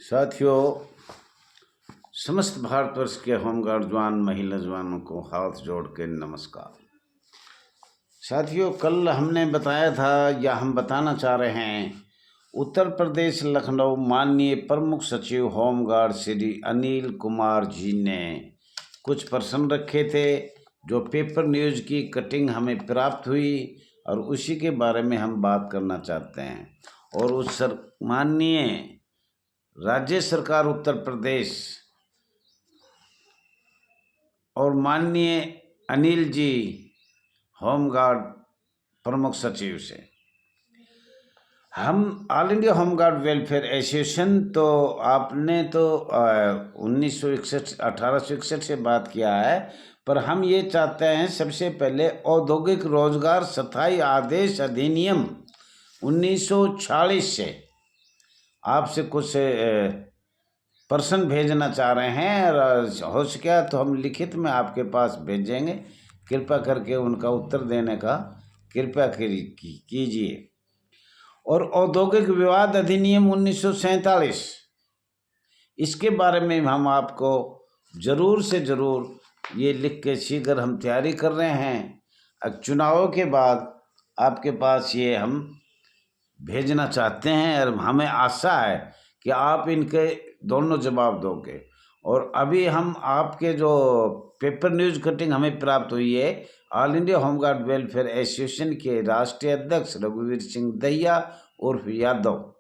साथियों, समस्त भारतवर्ष के होमगार्ड जवान महिला जवानों को हाथ जोड़ के नमस्कार। साथियों, कल हमने बताया था या हम बताना चाह रहे हैं, उत्तर प्रदेश लखनऊ माननीय प्रमुख सचिव होमगार्ड श्री अनिल कुमार जी ने कुछ प्रश्न रखे थे जो पेपर न्यूज़ की कटिंग हमें प्राप्त हुई और उसी के बारे में हम बात करना चाहते हैं। और उस माननीय राज्य सरकार उत्तर प्रदेश और माननीय अनिल जी होमगार्ड प्रमुख सचिव से हम all India home guard welfare association, तो आपने तो 1861 से बात किया है, पर हम ये चाहते हैं सबसे पहले औद्योगिक रोजगार स्थायी आदेश अधिनियम 1946 से आपसे कुछ प्रश्न भेजना चाह रहे हैं और हो सके तो हम लिखित में आपके पास भेजेंगे। कृपया करके उनका उत्तर देने का कृपया कीजिए। और औद्योगिक विवाद अधिनियम 1947, इसके बारे में हम आपको ज़रूर से ज़रूर ये लिख के शीघ्र हम तैयारी कर रहे हैं। अब चुनावों के बाद आपके पास ये हम भेजना चाहते हैं और हमें आशा है कि आप इनके दोनों जवाब दोगे। और अभी हम आपके जो पेपर न्यूज़ कटिंग हमें प्राप्त हुई है, all India home guard welfare association के राष्ट्रीय अध्यक्ष रघुवीर सिंह दहिया उर्फ यादव,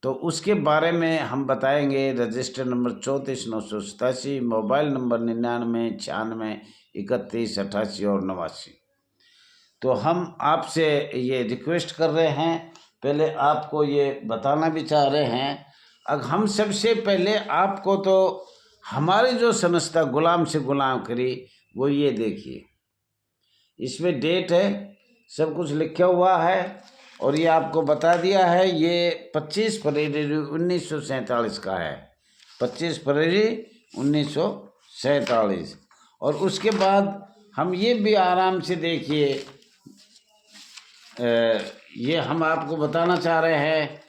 तो उसके बारे में हम बताएंगे। रजिस्टर नंबर 34,987, मोबाइल नंबर 9996913888 और 89। तो हम आपसे ये रिक्वेस्ट कर रहे हैं, पहले आपको ये बताना भी चाह रहे हैं। अब हम सबसे पहले आपको तो हमारी जो संस्था गुलाम से गुलाम करी, वो ये देखिए, इसमें डेट है, सब कुछ लिखा हुआ है और ये आपको बता दिया है। ये 25 फरवरी 1947 का है, 25 फरवरी 1947। और उसके बाद हम ये भी आराम से देखिए, ये हम आपको बताना चाह रहे हैं,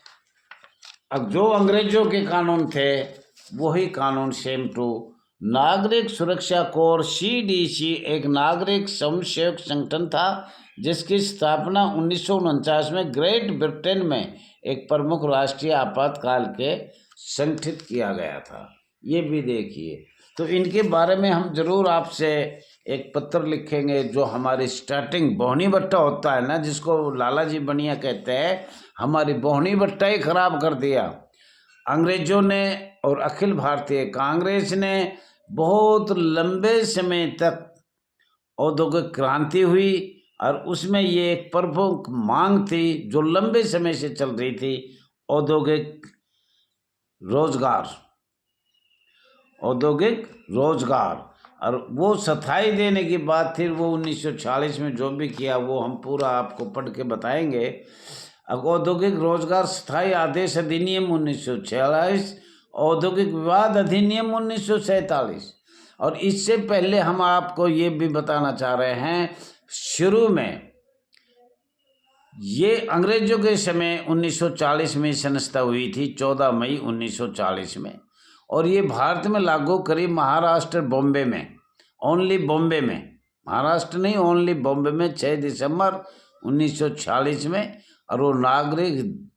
अब जो अंग्रेजों के कानून थे वही कानून सेम टू नागरिक सुरक्षा कोर CDC एक नागरिक स्वयंसेवक संगठन था जिसकी स्थापना 1949 में ग्रेट ब्रिटेन में एक प्रमुख राष्ट्रीय आपातकाल के संगठित किया गया था। ये भी देखिए, तो इनके बारे में हम ज़रूर आपसे एक पत्र लिखेंगे। जो हमारी स्टार्टिंग बोहनी भट्टा होता है ना, जिसको लाला जी बनिया कहते हैं, हमारी बोहनी भट्टा ही खराब कर दिया अंग्रेजों ने। और अखिल भारतीय कांग्रेस ने बहुत लंबे समय तक औद्योगिक क्रांति हुई और उसमें ये एक प्रमुख मांग थी जो लंबे समय से चल रही थी, औद्योगिक रोजगार। और वो स्थायी देने की बात थी। वो 1946 में जो भी किया वो हम पूरा आपको पढ़ के बताएंगे। अब औद्योगिक रोजगार स्थायी आदेश अधिनियम 1946, औद्योगिक विवाद अधिनियम 1947। और इससे पहले हम आपको ये भी बताना चाह रहे हैं, शुरू में ये अंग्रेजों के समय 1940 में संस्था हुई थी, 14 मई 1940 में। और ये भारत में लागू करी महाराष्ट्र बॉम्बे में, ओनली बॉम्बे में, महाराष्ट्र नहीं, ओनली बॉम्बे में 6 दिसंबर 1946 में। और वो नागरिक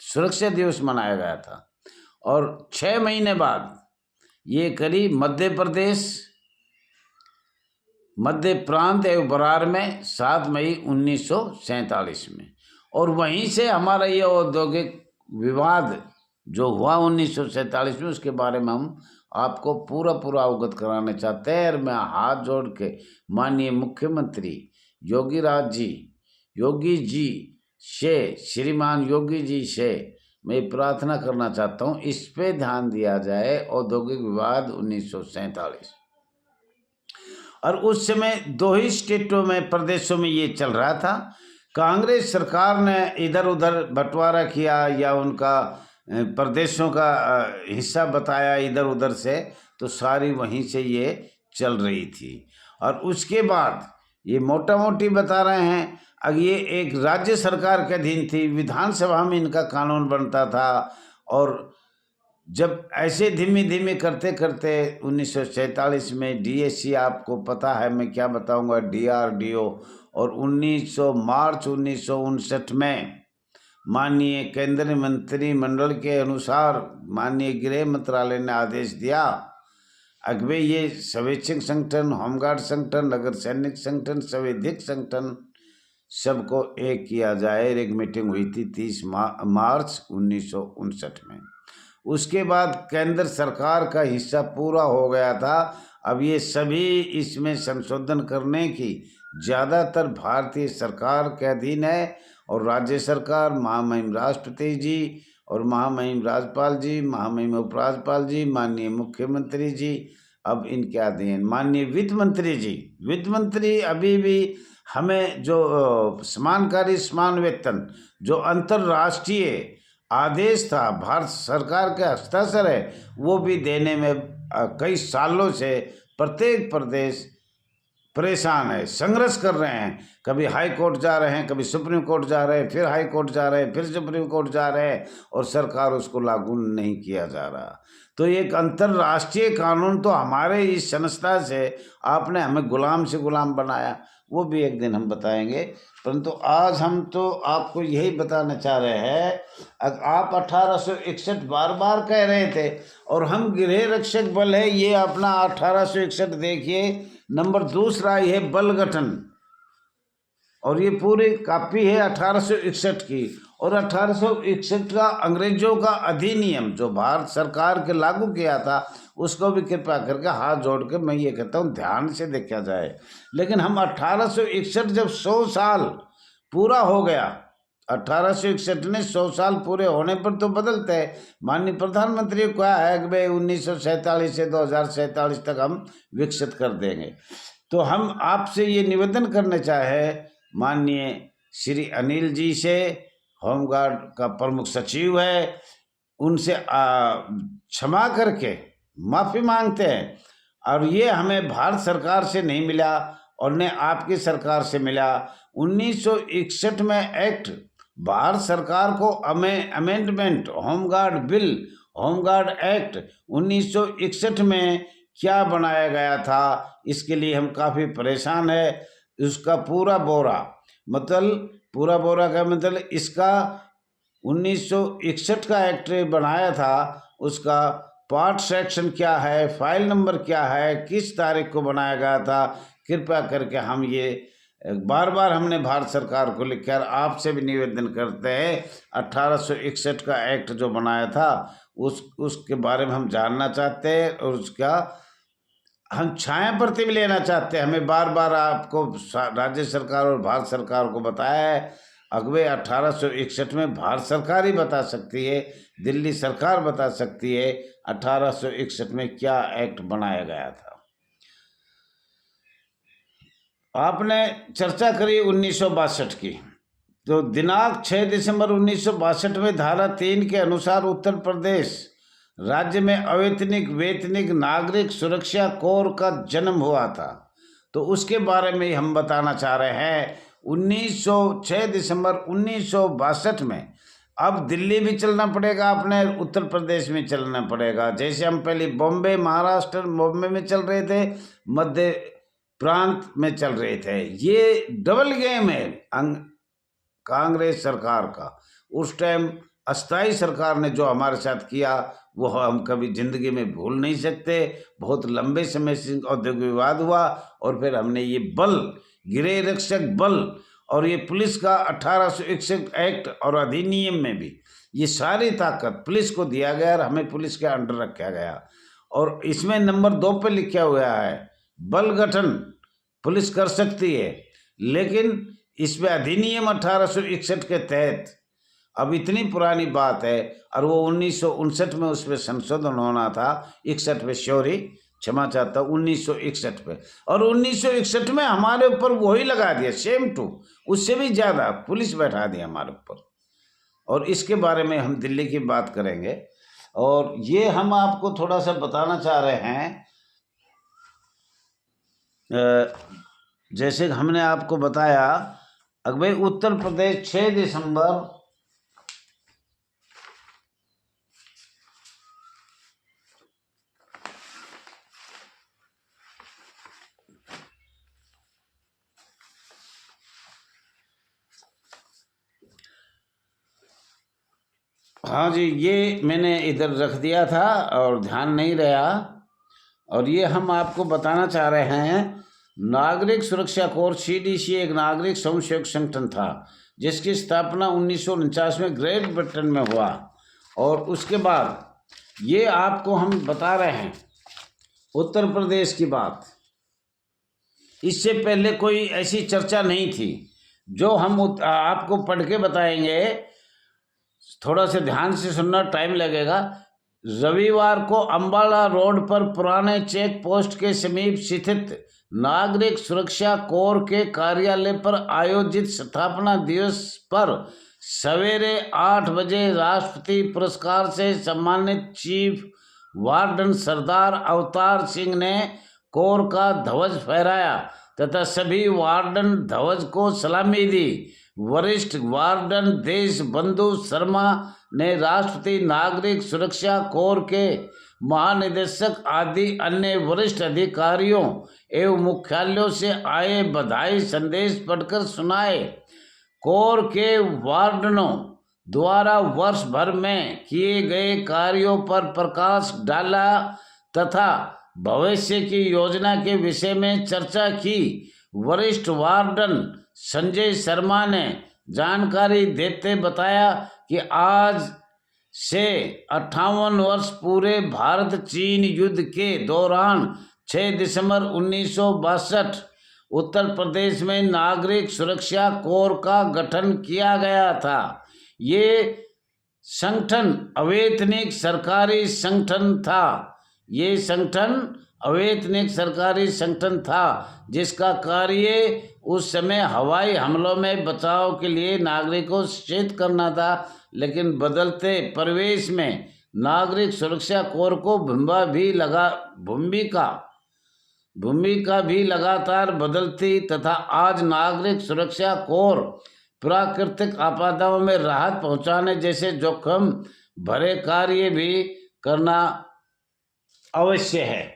सुरक्षा दिवस मनाया गया था। और 6 महीने बाद ये करी मध्य प्रदेश, मध्य प्रांत एवं बरार में 7 मई 1947 में। और वहीं से हमारा ये औद्योगिक विवाद जो हुआ 1947 में, उसके बारे में हम आपको पूरा अवगत कराना चाहते हैं। और मैं हाथ जोड़ के माननीय मुख्यमंत्री योगी जी से, श्रीमान योगी जी से मैं प्रार्थना करना चाहता हूँ, इस पे ध्यान दिया जाए। औद्योगिक विवाद 1947, और उस समय 2 ही स्टेटों में, प्रदेशों में ये चल रहा था। कांग्रेस सरकार ने इधर उधर बंटवारा किया या उनका प्रदेशों का हिस्सा बताया इधर उधर से, तो सारी वहीं से ये चल रही थी। और उसके बाद ये मोटा मोटी बता रहे हैं, अब ये एक राज्य सरकार के अधीन थी, विधानसभा में इनका कानून बनता था। और जब ऐसे धीमे धीमे करते करते 1947 में डीएससी, आपको पता है मैं क्या बताऊंगा, डीआरडीओ, और 1900 मार्च 1959 में माननीय केंद्रीय मंत्रिमंडल के अनुसार माननीय गृह मंत्रालय ने आदेश दिया अगवे ये स्वैच्छिक संगठन, होमगार्ड संगठन, नगर सैनिक संगठन, संवैधिक संगठन सबको एक किया जाए। एक मीटिंग हुई थी 30 मार्च 1959 में। उसके बाद केंद्र सरकार का हिस्सा पूरा हो गया था। अब ये सभी इसमें संशोधन करने की ज़्यादातर भारतीय सरकार के अधीन है, और राज्य सरकार महामहिम राष्ट्रपति जी और महामहिम राज्यपाल जी, महामहिम उपराज्यपाल जी, माननीय मुख्यमंत्री जी अब इनके अधीन, माननीय वित्त मंत्री जी। वित्त मंत्री अभी भी हमें जो समान समान वेतन जो अंतर्राष्ट्रीय आदेश था, भारत सरकार के हस्ताक्षर है, वो भी देने में कई सालों से प्रत्येक प्रदेश परेशान है, संघर्ष कर रहे हैं। कभी हाई कोर्ट जा रहे हैं, कभी सुप्रीम कोर्ट जा रहे हैं, फिर हाई कोर्ट जा रहे हैं, फिर सुप्रीम कोर्ट जा रहे हैं, और सरकार उसको लागू नहीं किया जा रहा। तो एक अंतर्राष्ट्रीय कानून तो हमारे इस संस्था से आपने हमें गुलाम से गुलाम बनाया, वो भी एक दिन हम बताएंगे। परंतु आज हम तो आपको यही बताना चाह रहे हैं, आप 1861 बार बार कह रहे थे, और हम गृह रक्षक बल है, ये अपना 1861 देखिए, नंबर दूसरा ये बल गठन, और ये पूरी कॉपी है 1861 की। और 1861 का अंग्रेजों का अधिनियम जो भारत सरकार के लागू किया था, उसको भी कृपया करके हाथ जोड़ के मैं ये कहता हूँ ध्यान से देखा जाए। लेकिन हम 1861 जब 100 साल पूरा हो गया, 1861 ने 100 साल पूरे होने पर तो बदलते हैं। माननीय प्रधानमंत्री को कहा है कि भाई 1947 से 2047 तक हम विकसित कर देंगे। तो हम आपसे ये निवेदन करने चाहे माननीय श्री अनिल जी से, होमगार्ड का प्रमुख सचिव है, उनसे क्षमा करके माफ़ी मांगते हैं। और ये हमें भारत सरकार से नहीं मिला और न आपकी सरकार से मिला। 1961 में एक्ट, भारत सरकार को amendment home guard bill, home guard act 1961 में क्या बनाया गया था, इसके लिए हम काफ़ी परेशान है। उसका पूरा बोरा, मतलब पूरा बोरा का मतलब इसका 1961 का एक्ट बनाया था, उसका पार्ट सेक्शन क्या है, फाइल नंबर क्या है, किस तारीख को बनाया गया था, कृपया करके हम ये बार बार हमने भारत सरकार को लिखकर आपसे भी निवेदन करते हैं 1861 का एक्ट जो बनाया था उसके बारे में हम जानना चाहते हैं, और उसका हम छाया प्रति भी लेना चाहते हैं। हमें बार बार आपको राज्य सरकार और भारत सरकार को बताया है, अगवे 1861 में भारत सरकार ही बता सकती है, दिल्ली सरकार बता सकती है 1861 में क्या एक्ट बनाया गया था। आपने चर्चा करी 1962 की, तो दिनांक 6 दिसंबर 1962 में धारा 3 के अनुसार उत्तर प्रदेश राज्य में अवैतनिक वेतनिक नागरिक सुरक्षा कोर का जन्म हुआ था। तो उसके बारे में हम बताना चाह रहे हैं। 6 दिसंबर 1962 में अब दिल्ली भी चलना पड़ेगा, अपने उत्तर प्रदेश में चलना पड़ेगा। जैसे हम पहले बॉम्बे, महाराष्ट्र बॉम्बे में चल रहे थे, मध्य प्रांत में चल रहे थे। ये डबल गेम है कांग्रेस सरकार का। उस टाइम अस्थाई सरकार ने जो हमारे साथ किया वो हम कभी जिंदगी में भूल नहीं सकते। बहुत लंबे समय से औद्योगिक विवाद हुआ, और फिर हमने ये बल, गृह रक्षक बल और ये पुलिस का 1861 एक्ट और अधिनियम में भी ये सारी ताकत पुलिस को दिया गया और हमें पुलिस के अंडर रखा गया। और इसमें नंबर 2 पे लिखा हुआ है बल गठन पुलिस कर सकती है, लेकिन इसमें अधिनियम 1861 के तहत, अब इतनी पुरानी बात है, और वो 1959 में उसमें संशोधन होना था, 61 पे, सॉरी क्षमा चाहता हूँ, 1961 पे। और 1961 में हमारे ऊपर वही लगा दिया, सेम टू, उससे भी ज़्यादा पुलिस बैठा दिया हमारे ऊपर। और इसके बारे में हम दिल्ली की बात करेंगे, और ये हम आपको थोड़ा सा बताना चाह रहे हैं। जैसे हमने आपको बताया भाई उत्तर प्रदेश 6 दिसंबर हाँ जी, ये मैंने इधर रख दिया था और ध्यान नहीं रहा। और ये हम आपको बताना चाह रहे हैं, नागरिक सुरक्षा कोर सीडीसी एक नागरिक स्वयंसेवक संगठन था जिसकी स्थापना 1949 में ग्रेट ब्रिटेन में हुआ। और उसके बाद ये आपको हम बता रहे हैं उत्तर प्रदेश की बात। इससे पहले कोई ऐसी चर्चा नहीं थी जो हम आपको पढ़ के बताएंगे। थोड़ा से ध्यान से सुनना, टाइम लगेगा। रविवार को अंबाला रोड पर पुराने चेक पोस्ट के समीप स्थित नागरिक सुरक्षा कोर के कार्यालय पर आयोजित स्थापना दिवस पर सवेरे 8 बजे राष्ट्रपति पुरस्कार से सम्मानित चीफ वार्डन सरदार अवतार सिंह ने कोर का ध्वज फहराया तथा सभी वार्डन ध्वज को सलामी दी। वरिष्ठ वार्डन देश बंधु शर्मा ने राष्ट्रपति नागरिक सुरक्षा कोर के महानिदेशक आदि अन्य वरिष्ठ अधिकारियों एवं मुख्यालयों से आए बधाई संदेश पढ़कर सुनाए। कोर के वार्डनों द्वारा वर्ष भर में किए गए कार्यों पर प्रकाश डाला तथा भविष्य की योजना के विषय में चर्चा की। वरिष्ठ वार्डन संजय शर्मा ने जानकारी देते बताया कि आज से 58 वर्ष पूरे भारत चीन युद्ध के दौरान 6 दिसंबर 1962 उत्तर प्रदेश में नागरिक सुरक्षा कोर का गठन किया गया था। ये संगठन अवैतनिक सरकारी संगठन था। ये संगठन अवैतनिक सरकारी संगठन था जिसका कार्य उस समय हवाई हमलों में बचाव के लिए नागरिकों को सचेत करना था। लेकिन बदलते परिवेश में नागरिक सुरक्षा कोर को भूमिका भी लगातार बदलती तथा आज नागरिक सुरक्षा कोर प्राकृतिक आपदाओं में राहत पहुंचाने जैसे जोखिम भरे कार्य भी करना अवश्य है।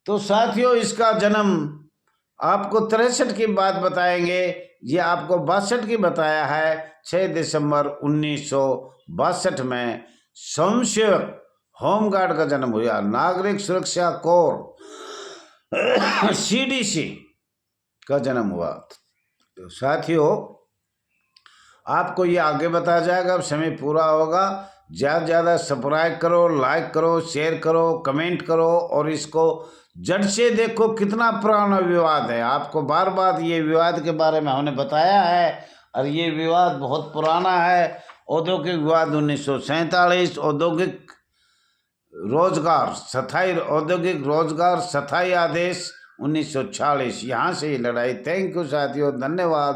तो साथियों, इसका जन्म आपको 63 की बात बताएंगे। ये आपको 62 की बताया है। 6 दिसंबर 1962 में स्वयंसेवक होमगार्ड का जन्म हुआ। नागरिक सुरक्षा कोर सीडीसी का जन्म हुआ। तो साथियों, आपको ये आगे बताया जाएगा। अब समय पूरा होगा। ज़्यादा से ज़्यादा सब्सक्राइब करो, लाइक करो, शेयर करो, कमेंट करो और इसको जड़ से देखो। कितना पुराना विवाद है, आपको बार बार ये विवाद के बारे में हमने बताया है और ये विवाद बहुत पुराना है। औद्योगिक विवाद 1947, औद्योगिक रोजगार स्थायी आदेश 1946, यहाँ से ये लड़ाई। थैंक यू साथियों, धन्यवाद।